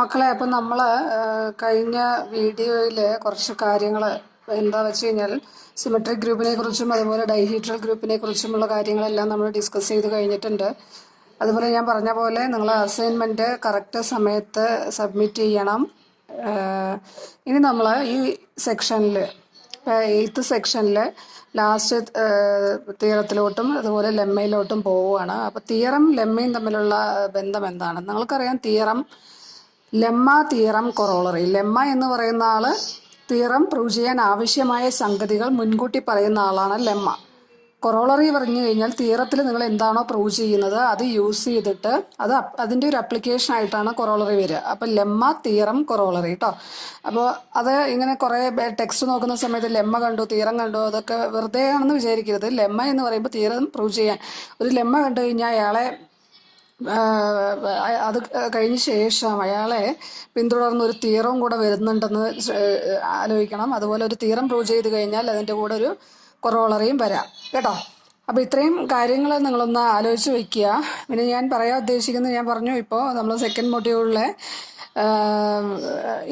മക്കളെ, അപ്പം നമ്മൾ കഴിഞ്ഞ വീഡിയോയിൽ കുറച്ച് കാര്യങ്ങൾ എന്താ വെച്ച് കഴിഞ്ഞാൽ സിമെട്രിക് ഗ്രൂപ്പിനെ കുറിച്ചും അതുപോലെ ഡൈഹീഡ്രൽ ഗ്രൂപ്പിനെ കുറിച്ചുമുള്ള കാര്യങ്ങളെല്ലാം നമ്മൾ ഡിസ്കസ് ചെയ്ത് കഴിഞ്ഞിട്ടുണ്ട്. അതുപോലെ ഞാൻ പറഞ്ഞ പോലെ നിങ്ങൾ അസൈൻമെൻറ്റ് കറക്റ്റ് സമയത്ത് സബ്മിറ്റ് ചെയ്യണം. ഇനി നമ്മൾ ഈ സെക്ഷനിൽ, ഇപ്പോൾ 8th സെക്ഷനിൽ ലാസ്റ്റ് തിയറത്തിലോട്ടും അതുപോലെ ലെമ്മയിലോട്ടും പോവുകയാണ്. അപ്പോൾ തിയറം ലെമ്മയും തമ്മിലുള്ള ബന്ധം എന്താണ്? നിങ്ങൾക്കറിയാം, ലെമ്മ, തിയറം, കൊറോളറി. ലെമ്മ എന്ന് പറയുന്ന ആൾ തിയറം പ്രൂവ് ചെയ്യാൻ ആവശ്യമായ സംഗതികൾ മുൻകൂട്ടി പറയുന്ന ആളാണ് ലെമ്മ. കൊറോളറി പറഞ്ഞു കഴിഞ്ഞാൽ തിയറത്തിൽ നിങ്ങൾ എന്താണോ പ്രൂവ് ചെയ്യുന്നത് അത് യൂസ് ചെയ്തിട്ട് അതിൻ്റെ ഒരു അപ്ലിക്കേഷൻ ആയിട്ടാണ് കൊറോളറി വരിക. അപ്പം ലെമ്മ, തിയറം, കൊറോളറി കേട്ടോ. അപ്പോൾ അത് ഇങ്ങനെ കുറേ ടെക്സ്റ്റ് നോക്കുന്ന സമയത്ത് ലെമ്മ കണ്ടു, തിയറം കണ്ടു, അതൊക്കെ വെറുതെ ആണെന്ന് വിചാരിക്കരുത്. ലെമ്മ എന്ന് പറയുമ്പോൾ തിയറം പ്രൂവ് ചെയ്യാൻ ഒരു ലെമ്മ കണ്ടു കഴിഞ്ഞാൽ അയാളെ അത് കഴിഞ്ഞ ശേഷം അയാളെ പിന്തുടർന്ന് ഒരു തിയറവും കൂടെ വരുന്നുണ്ടെന്ന് ആലോചിക്കണം. അതുപോലെ ഒരു തിയറം പ്രൂവ് ചെയ്ത് കഴിഞ്ഞാൽ അതിൻ്റെ കൂടെ ഒരു കൊറോളറിയും വരാം കേട്ടോ. അപ്പോൾ ഇത്രയും കാര്യങ്ങൾ നിങ്ങളൊന്ന് ആലോചിച്ച് വയ്ക്കുക. പിന്നെ ഞാൻ പറയാൻ ഉദ്ദേശിക്കുന്നത്, ഞാൻ പറഞ്ഞു, ഇപ്പോൾ നമ്മൾ സെക്കൻഡ് മൊഡ്യൂളിലെ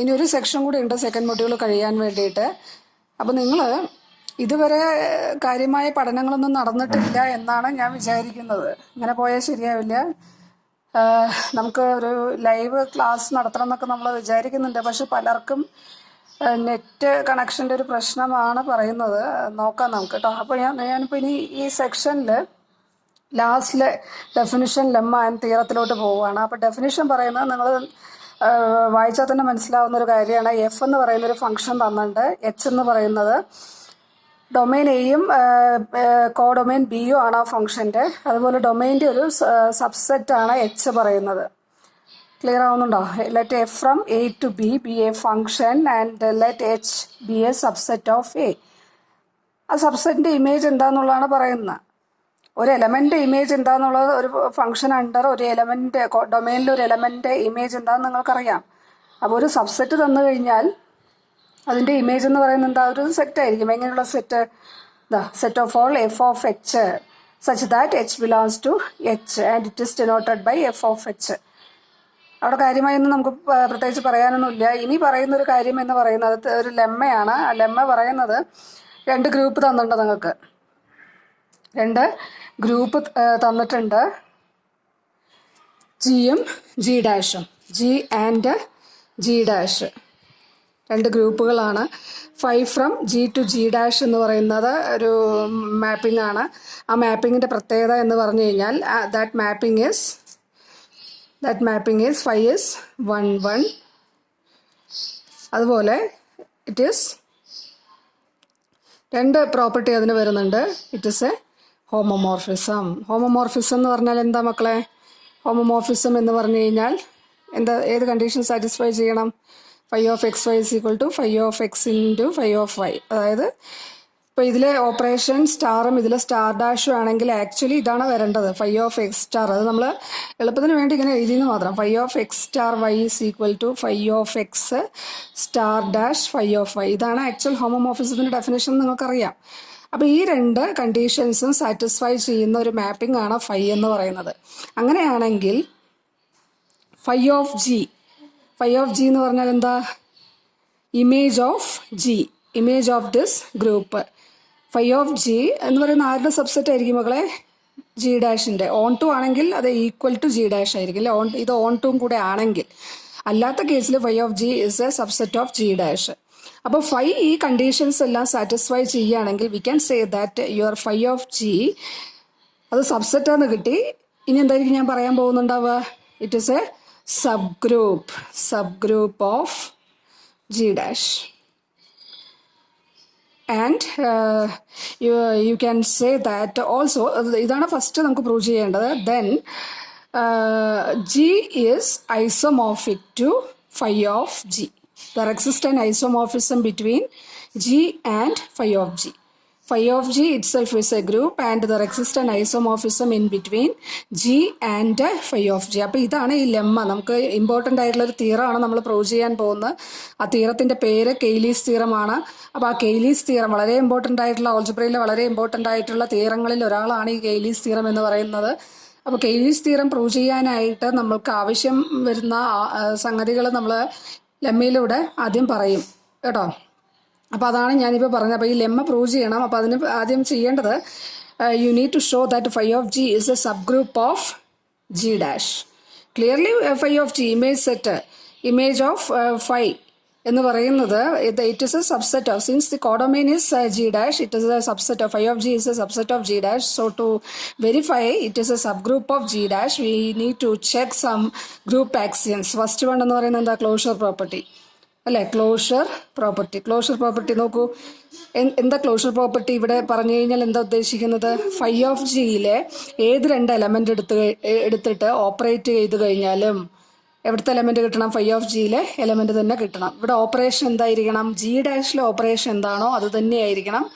ഇനി ഒരു സെക്ഷൻ കൂടി ഉണ്ട് സെക്കൻഡ് മൊഡ്യൂൾ കഴിയാൻ വേണ്ടിയിട്ട്. അപ്പോൾ നിങ്ങൾ ഇതുവരെ കാര്യമായ പഠനങ്ങളൊന്നും നടന്നിട്ടില്ല എന്നാണ് ഞാൻ വിചാരിക്കുന്നത്. ഇങ്ങനെ പോയാൽ ശരിയാവില്ല. നമുക്ക് ഒരു ലൈവ് ക്ലാസ് നടത്തണം എന്നൊക്കെ നമ്മൾ വിചാരിക്കുന്നുണ്ട്. പക്ഷെ പലർക്കും നെറ്റ് കണക്ഷൻ്റെ ഒരു പ്രശ്നമാണ് പറയുന്നത്. നോക്കാം നമുക്ക് കേട്ടോ. അപ്പോൾ ഞാനിപ്പോൾ ഇനി ഈ സെക്ഷനിൽ ലാസ്റ്റിലെ ഡെഫിനിഷൻ, ലെമ്മ ആൻഡ് തിയറത്തിലോട്ട് പോവുകയാണ്. അപ്പോൾ ഡെഫിനിഷൻ പറയുന്നത് നിങ്ങൾ വായിച്ചാൽ തന്നെ മനസ്സിലാവുന്ന ഒരു കാര്യമാണ്. എഫ് എന്ന് പറയുന്നൊരു ഫംഗ്ഷൻ തന്നിട്ടുണ്ട്. എച്ച് എന്ന് പറയുന്നത് ഡൊമൈൻ എയും കോഡൊമൈൻ ബിയും ആണ് ആ ഫംഗ്ഷൻ്റെ. അതുപോലെ ഡൊമൈൻ്റെ ഒരു സബ്സെറ്റാണ് എച്ച് പറയുന്നത്. ക്ലിയർ ആവുന്നുണ്ടോ? Let f from a to b be a function and let h be a subset of a. ആ സബ്സെറ്റിൻ്റെ ഇമേജ് എന്താണെന്നുള്ളതാണ് പറയുന്നത്. ഒരു എലമെൻ്റ് ഇമേജ് എന്താണെന്നുള്ളത്, ഒരു ഫംഗ്ഷൻ അണ്ടർ ഒരു എലമെൻ്റ്, ഡൊമൈനിൽ ഒരു എലമെൻ്റ് ഇമേജ് എന്താണെന്ന് നിങ്ങൾക്കറിയാം. അപ്പോൾ ഒരു സബ്സെറ്റ് തന്നു കഴിഞ്ഞാൽ അതിൻ്റെ ഇമേജ് എന്ന് പറയുന്നത് എന്താ? ഒരു സെറ്റ് ആയിരിക്കും. എങ്ങനെയുള്ള set? Set of all F of H such that H belongs to H and it is denoted by F of H. അവിടെ കാര്യമായൊന്നും നമുക്ക് പ്രത്യേകിച്ച് പറയാനൊന്നുമില്ല. ഇനി പറയുന്നൊരു കാര്യം എന്ന് പറയുന്നത് ഒരു ലെമ്മയാണ്. ആ ലെമ്മ പറയുന്നത് 2 ഗ്രൂപ്പ് തന്നിട്ടുണ്ട്. നിങ്ങൾക്ക് 2 ഗ്രൂപ്പ് തന്നിട്ടുണ്ട്, ജിയും g dash. G and g dash 2 ഗ്രൂപ്പുകളാണ്. 5 from g to g dash എന്ന് പറയുന്നത് ഒരു മാപ്പിംഗ് ആണ്. ആ മാപ്പിങ്ങിൻ്റെ പ്രത്യേകത എന്ന് പറഞ്ഞു കഴിഞ്ഞാൽ ദാറ്റ് മാപ്പിംഗ് ഈസ് 5 is 1 1. അതുപോലെ ഇറ്റ് ഈസ് 2 പ്രോപ്പർട്ടി അതിന് വരുന്നുണ്ട്. It is a homomorphism. Homomorphism എന്ന് പറഞ്ഞാൽ എന്താ മക്കളെ? ഹോമോമോർഫിസം എന്ന് പറഞ്ഞു കഴിഞ്ഞാൽ ഏത് കണ്ടീഷൻ സാറ്റിസ്ഫൈ ചെയ്യണം? Phi of X Y is equal to phi of X into phi of Y. അതായത് ഇപ്പോൾ ഇതിലെ ഓപ്പറേഷൻ സ്റ്റാറും ഇതിലെ സ്റ്റാർ ഡാഷും ആണെങ്കിൽ ആക്ച്വലി ഇതാണ് വരേണ്ടത്, ഫൈ ഓഫ് എക്സ് സ്റ്റാർ. അത് നമ്മൾ എളുപ്പത്തിന് വേണ്ടി ഇങ്ങനെ എഴുതിയെന്ന് മാത്രം. Phi of X star Y is equal to phi of X star dash phi of Y. ഇതാണ് ആക്ച്വൽ ഹോമോമോർഫിസത്തിൻ്റെ ഡെഫിനേഷൻ, നിങ്ങൾക്കറിയാം. അപ്പോൾ ഈ 2 കണ്ടീഷൻസും സാറ്റിസ്ഫൈ ചെയ്യുന്ന ഒരു മാപ്പിംഗ് ആണ് ഫൈ എന്ന് പറയുന്നത്. അങ്ങനെയാണെങ്കിൽ ഫൈ ഓഫ് ജി എന്ന് പറഞ്ഞാൽ എന്താ? Image of G, image of this group. Phi of G എന്ന് പറയുന്ന ആരുടെ സബ്സെറ്റ് ആയിരിക്കും മക്കളെ? ജി ഡാഷിൻ്റെ. ഓൺ ടു ആണെങ്കിൽ അത് ഈക്വൽ ടു ജി ഡാഷ് ആയിരിക്കും അല്ലേ? ഇത് ഓൺ ടും കൂടെ ആണെങ്കിൽ. അല്ലാത്ത കേസിൽ phi of G is a subset of G dash. അപ്പോൾ ഫൈ ഈ കണ്ടീഷൻസ് എല്ലാം സാറ്റിസ്ഫൈ ചെയ്യുകയാണെങ്കിൽ we can say that your phi of g അത് സബ്സെറ്റാന്ന് കിട്ടി. ഇനി എന്തായിരിക്കും ഞാൻ പറയാൻ പോകുന്നുണ്ടാവുക? It is a subgroup of G dash. And you can say that also, ഇതാണ് ഫസ്റ്റ് നമുക്ക് പ്രൂവ് ചെയ്യേണ്ടത്. Then G is isomorphic to phi of G. There exists an isomorphism between G and phi of G. Phi of G itself is a group and there exists an isomorphism in between G and phi of G. അപ്പോൾ ഇതാണ് ഈ lemma. നമുക്ക് important ആയിട്ടുള്ളൊരു തിയറമാണ് നമ്മൾ prove ചെയ്യാൻ പോകുന്നത്. ആ തിയറത്തിൻ്റെ പേര് കെയ്ലീസ് തിയറമാണ്. അപ്പോൾ ആ കെയ്ലീസ് തിയറം വളരെ ഇമ്പോർട്ടൻ്റ് ആയിട്ടുള്ള, ആൾജിബ്രയിലെ വളരെ ഇമ്പോർട്ടൻ്റ് ആയിട്ടുള്ള തിയറങ്ങളിൽ ഒരാളാണ് ഈ കെയ്ലീസ് തിയറം എന്ന് പറയുന്നത്. അപ്പോൾ കെയ്ലീസ് തിയറം പ്രൂവ് ചെയ്യാനായിട്ട് നമ്മൾക്ക് ആവശ്യം വരുന്ന സംഗതികൾ നമ്മൾ ലെമ്മയിലൂടെ ആദ്യം പറയും കേട്ടോ. അപ്പോൾ അതാണ് ഞാനിപ്പോൾ പറഞ്ഞത്. അപ്പോൾ ഈ ലെമ്മ പ്രൂവ് ചെയ്യണം. അപ്പോൾ അതിന് ആദ്യം ചെയ്യേണ്ടത് you need to show that phi of G is a subgroup of G dash. Clearly phi of G image set image of phi എന്ന് പറയുന്നത് it is a subset of, since the codomain is G dash, it is a subset of phi of G is a subset of G dash. So to verify it is a subgroup of G dash we need to check some group axioms. First one എന്ന് പറയുന്നത് എന്താ? Closure property അല്ലേ? Closure property നോക്കൂ. എന്താ closure property ഇവിടെ പറഞ്ഞു കഴിഞ്ഞാൽ എന്താ ഉദ്ദേശിക്കുന്നത്? ഫൈ ഓഫ് ജിയിലെ ഏത് രണ്ട് എലമെന്റ് എടുത്തിട്ട് ഓപ്പറേറ്റ് ചെയ്ത് കഴിഞ്ഞാലും എവിടുത്തെ എലമെന്റ് കിട്ടണം? ഫൈ ഓഫ് ജിയിലെ എലമെന്റ് തന്നെ കിട്ടണം. ഇവിടെ ഓപ്പറേഷൻ എന്തായിരിക്കണം? ജി ഡാഷിലെ ഓപ്പറേഷൻ എന്താണോ അത് തന്നെയായിരിക്കണം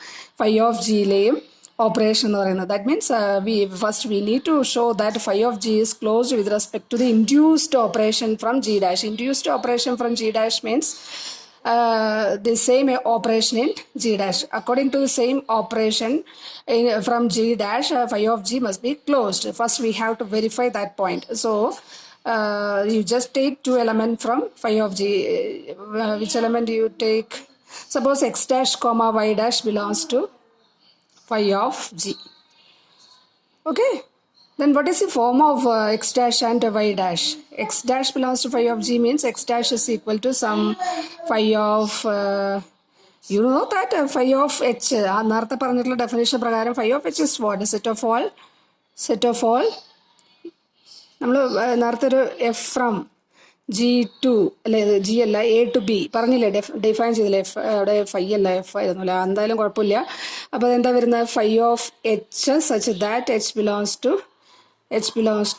ഫൈ ഓഫ് ജിയിലെയും operation എന്ന് പറയുന്നത്. That means we need to show that phi of g is closed with respect to the induced operation from g dash. Induced operation from g dash means the same operation in g dash. According to the same operation from g dash, phi of g must be closed. First we have to verify that point. So you just take two elements from phi of g. Which element you take? Suppose x dash comma y dash belongs to phi of g. Okay, then what is the form of x dash and y dash? X dash belongs to phi of g means x dash is equal to some phi of you know that phi of h. നേരത്തെ പറഞ്ഞിട്ടുള്ള definition പ്രകാരം phi of h is what? Set of all നമ്മൾ നേരത്തെ ഒരു f from G2 അല്ലെ, G അല്ല, A to B പറഞ്ഞില്ലേ, define ചെയ്തില്ലേ? അവിടെ ഫൈ അല്ല എഫ് ആയിരുന്നില്ല, എന്തായാലും കുഴപ്പമില്ല. അപ്പോൾ അതെന്താ വരുന്നത്? Phi of H such that H belongs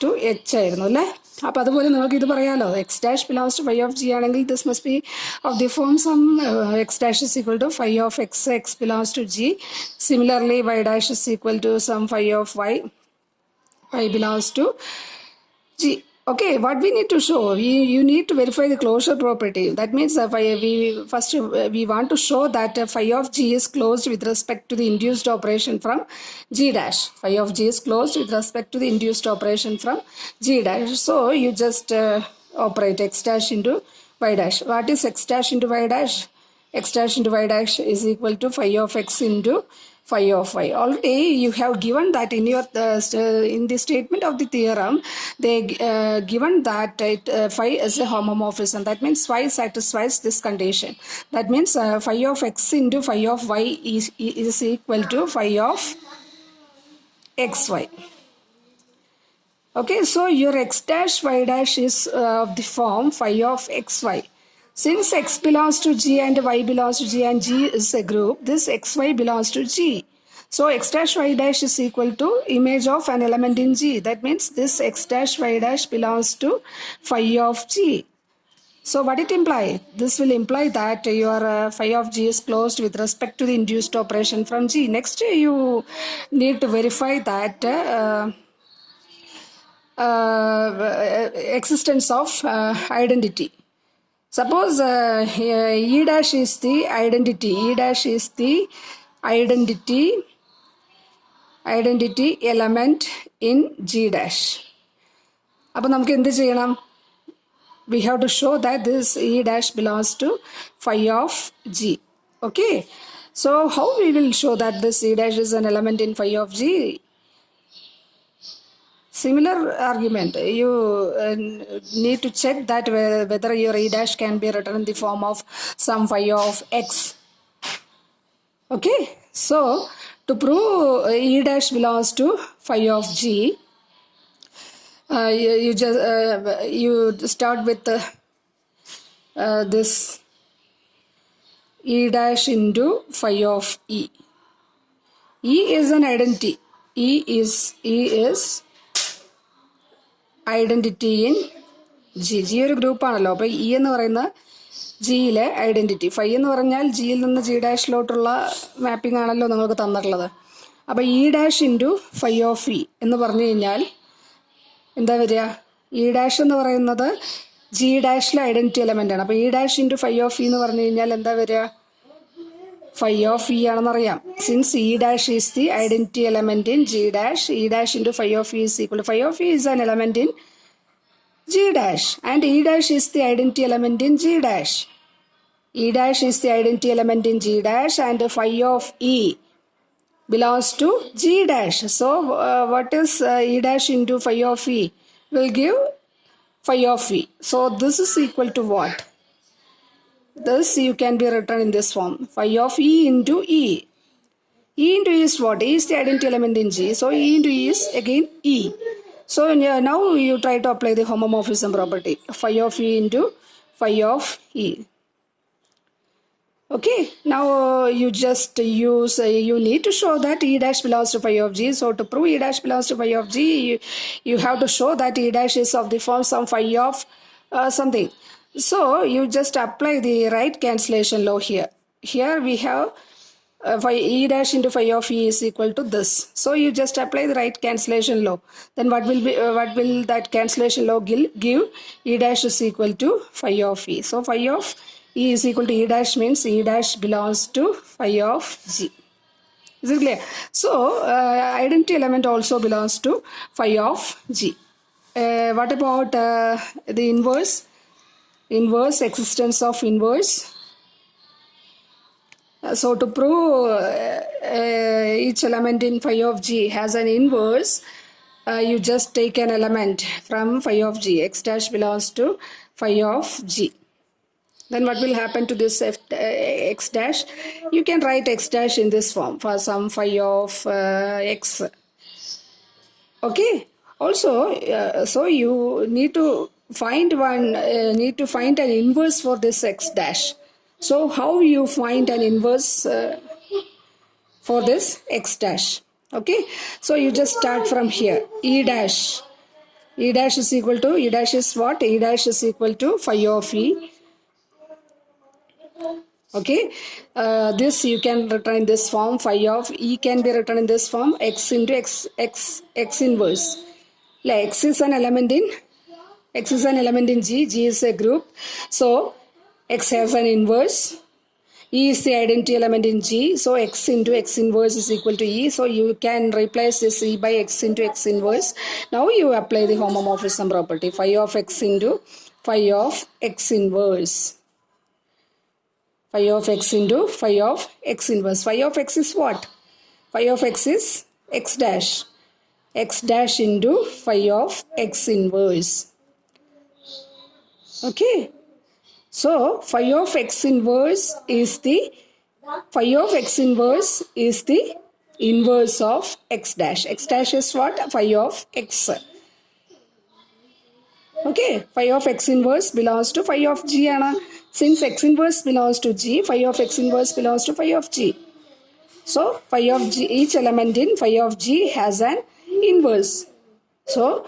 to h ആയിരുന്നു അല്ലേ? അപ്പോൾ അതുപോലെ നിങ്ങൾക്ക് ഇത് പറയാമല്ലോ, x dash belongs to phi of G ആണെങ്കിൽ this must be of the form some x dash is equal to phi of x belongs to G. Similarly y dash is equal to some phi of y belongs to G. Okay, what we need to show? You need to verify the closure property. That means we want to show that phi of g is closed with respect to the induced operation from g dash. Phi of g is closed with respect to the induced operation from g dash. So you just operate x dash into y dash. What is x dash into y dash? X dash into y dash is equal to phi of x into phi of y. Already you have given that in your in the statement of the theorem, they given that phi is a homomorphism. That means phi satisfies this condition. That means phi of x into phi of y is equal to phi of xy. Okay, so your x dash y dash is of the form phi of xy. Since x belongs to g and y belongs to g and g is a group, this xy belongs to g. So x dash y dash is equal to image of an element in g. That means this x dash y dash belongs to phi of g. So what it implies? This will imply that your phi of g is closed with respect to the induced operation from g. Next you need to verify that existence of identity. Suppose E dash is the identity. E dash is the identity element in G dash. അപ്പോൾ നമുക്ക് എന്ത് ചെയ്യണം? We have to show that this E dash belongs to phi of G. Okay. So how we will show that this E dash is an element in phi of G? Similar argument. You need to check that whether your E dash can be written in the form of some phi of x. Okay, so to prove E dash belongs to phi of g, you start with this E dash into phi of E. E is an identity. E is identity in G ഒരു ഗ്രൂപ്പാണല്ലോ. അപ്പോൾ E എന്ന് പറയുന്ന ജിയിലെ identity, phi എന്ന് പറഞ്ഞാൽ ജിയിൽ നിന്ന് G ഡാഷിലോട്ടുള്ള mapping ആണല്ലോ നിങ്ങൾക്ക് തന്നിട്ടുള്ളത്. അപ്പോൾ E dash into phi of E എന്ന് പറഞ്ഞു കഴിഞ്ഞാൽ എന്താ വരിക? ഇ ഡാഷ് എന്ന് പറയുന്നത് ജി ഡാഷിലെ ഐഡൻറ്റിറ്റി എലമെൻ്റ് ആണ്. അപ്പോൾ E dash into phi of E എന്ന് പറഞ്ഞു കഴിഞ്ഞാൽ എന്താ വരിക? phi of E ആണെന്നറിയാം. Since E dash is the identity element in G dash, E dash into phi of E is equal to phi of E is an element in G dash and E dash is the identity element in G dash. E dash is the identity element in G dash and phi of E belongs to G dash. So what is E dash into phi of E? Will give phi of E. So this is equal to what? This you can be written in this form. Phi of E into E. E into E is what? E is the identity element in G. So E into E is again E. So now you try to apply the homomorphism property. Phi of E into phi of E. Okay, now you just use, you need to show that E dash belongs to phi of G. So to prove E dash belongs to phi of G, you have to show that E dash is of the form some phi of something. So you just apply the right cancellation law here. Here we have phi E dash into phi of E is equal to this. So you just apply the right cancellation law. Then what will that cancellation law give? E dash is equal to phi of E. So phi of E is equal to E dash means E dash belongs to phi of G. Is it clear? So identity element also belongs to phi of G. What about the inverse? Inverse, existence of inverse. So to prove each element in phi of G has an inverse, you just take an element from phi of G. X dash belongs to phi of G. Then what will happen to this X dash? You can write X dash in this form for some phi of X. Okay. Also, so you need to find an inverse for this X dash. So how you find an inverse for this X dash? Okay. So you just start from here. E dash. E dash is equal to, E dash is what? E dash is equal to phi of E. Okay, this you can written in this form. Phi of E can be written in this form. X into X inverse. Like X is an element in G. G is a group. So X has an inverse. E is the identity element in G. So X into X inverse is equal to E. So you can replace this E by X into X inverse. Now you apply the homomorphism property. Phi of X into phi of X inverse. Phi of X into phi of X inverse. Phi of X is what? Phi of X is X dash. X dash into phi of X inverse. Okay. So phi of X inverse is the inverse of X dash. X dash is what? Phi of X. Okay, phi of X inverse belongs to phi of G. Since X inverse belongs to G, phi of X inverse belongs to phi of G. So phi of G, each element in phi of G has an inverse. So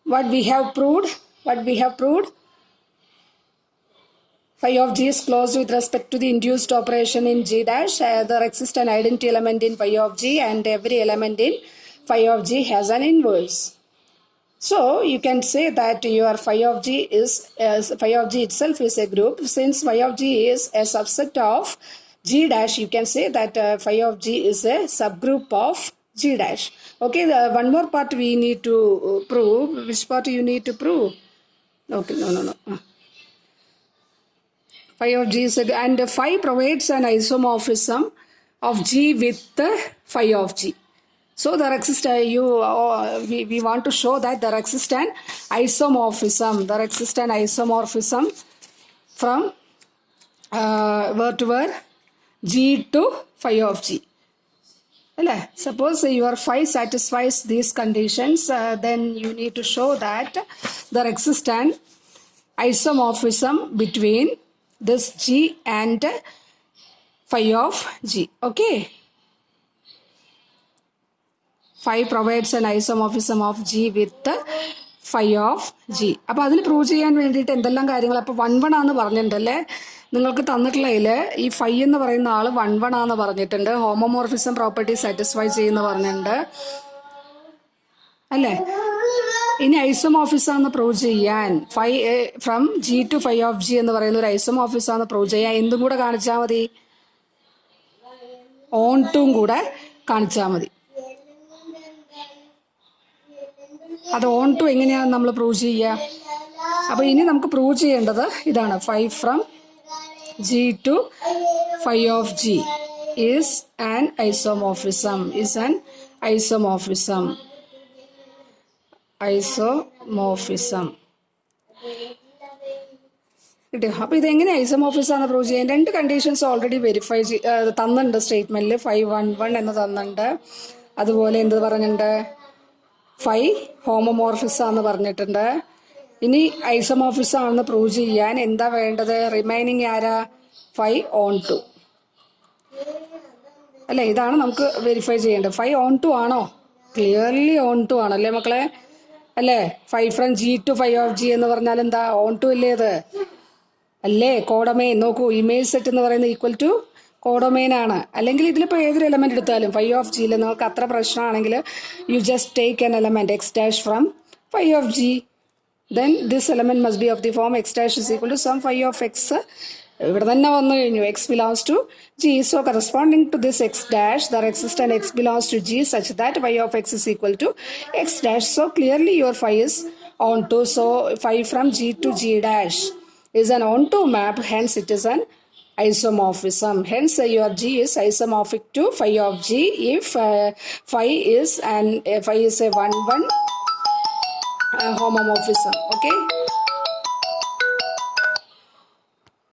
what we have proved? Phi of G is closed with respect to the induced operation in G dash. There exists an identity element in phi of G and every element in phi of G has an inverse. So you can say that your phi of G itself is a group. Since phi of G is a subset of G dash, you can say that phi of G is a subgroup of G dash. Okay, one more part we need to prove. Which part you need to prove? Okay, no. Phi of G is and phi provides an isomorphism of G with the phi of G. So there exists we want to show that there exists an isomorphism. There exists an isomorphism from where to where? G to phi of G. Suppose your phi satisfies these conditions, then you need to show that there exists an isomorphism between this G and phi of G. Okay. Phi provides an isomorphism of G with the phi of G. അപ്പോൾ അതിന് prove ചെയ്യാൻ വേണ്ടിയിട്ട് എന്തെല്ലാം കാര്യങ്ങൾ അപ്പോൾ 1 ആണെന്ന് പറഞ്ഞിട്ടുണ്ടല്ലേ നിങ്ങൾക്ക് തന്നിട്ടുള്ളതിൽ ഈ ഫൈ എന്ന് പറയുന്ന ആൾ 1 ആണെന്ന് പറഞ്ഞിട്ടുണ്ട്. ഹോമോമോർഫിസം പ്രോപ്പർട്ടി സാറ്റിസ്ഫൈ ചെയ്യുന്ന പറഞ്ഞിട്ടുണ്ട് അല്ലേ. ഇനി ഐസോമോർഫിസം പ്രൂവ് ചെയ്യാൻ phi from G to phi of G എന്ന് പറയുന്ന ഒരു ഐസോമോർഫിസം പ്രൂവ് ചെയ്യാൻ എന്തും കൂടെ കാണിച്ചാൽ മതി. ഓൺ ടും കൂടെ കാണിച്ചാൽ മതി. അത് ഓൺ ടു എങ്ങനെയാണ് നമ്മൾ പ്രൂവ് ചെയ്യുക? അപ്പോൾ ഇനി നമുക്ക് പ്രൂവ് ചെയ്യേണ്ടത് ഇതാണ്. 5 from G to 5 of G is an isomorphism. കിട്ടിയോ? അപ്പോൾ ഇതെങ്ങനെ ഐസോമോർഫിസം ആണ് പ്രൂവ് ചെയ്യാൻ? 2 കണ്ടീഷൻസ് ഓൾറെഡി വെരിഫൈ തന്നിട്ടുണ്ട് സ്റ്റേറ്റ്മെന്റിൽ. 511 എന്ന് തന്നിട്ടുണ്ട്. അതുപോലെ എന്ത് പറഞ്ഞിട്ടുണ്ട്? 5 ഹോമോമോർഫിസം എന്ന് പറഞ്ഞിട്ടുണ്ട്. ഇനി ഐസോമോർഫിസം ആണെന്ന് പ്രൂവ് ചെയ്യാൻ എന്താ വേണ്ടത്? റിമൈനിങ് ആരാ? 5 on 2 അല്ലേ? ഇതാണ് നമുക്ക് വെരിഫൈ ചെയ്യേണ്ടത്. 5 on 2 ആണോ? ക്ലിയർലി on 2 ആണല്ലേ മക്കളെ? അല്ലേ? 5 from G to 5 of G എന്ന് പറഞ്ഞാൽ എന്താ? on 2 അല്ലേ അത്? അല്ലേ? കോഡൊമെയിൻ നോക്കൂ, ഇമേജ് സെറ്റ് എന്ന് പറയുന്നത് ഈക്വൽ ടു കോഡൊമെയിൻ ആണ്. അല്ലെങ്കിൽ ഇതിലിപ്പോൾ ഏതൊരു എലമെന്റ് എടുത്താലും 5 of G നിങ്ങൾക്ക് അത്ര പ്രശ്നമാണെങ്കിൽ you just take an element x dash from 5 of G. Then this element must be of the form x dash is equal to some 5 of x. ഇവിടെ തന്നെ വന്നു കഴിഞ്ഞു. x belongs to G. So corresponding to this x dash, there exists an x belongs to G such that y of x is equal to x dash. So clearly your 5 is onto. So 5 from G to G dash is an onto map. Hence it is an isomorphism. Hence your G is isomorphic to 5 of G if 5 is a 1-1 homomorphism. Okay.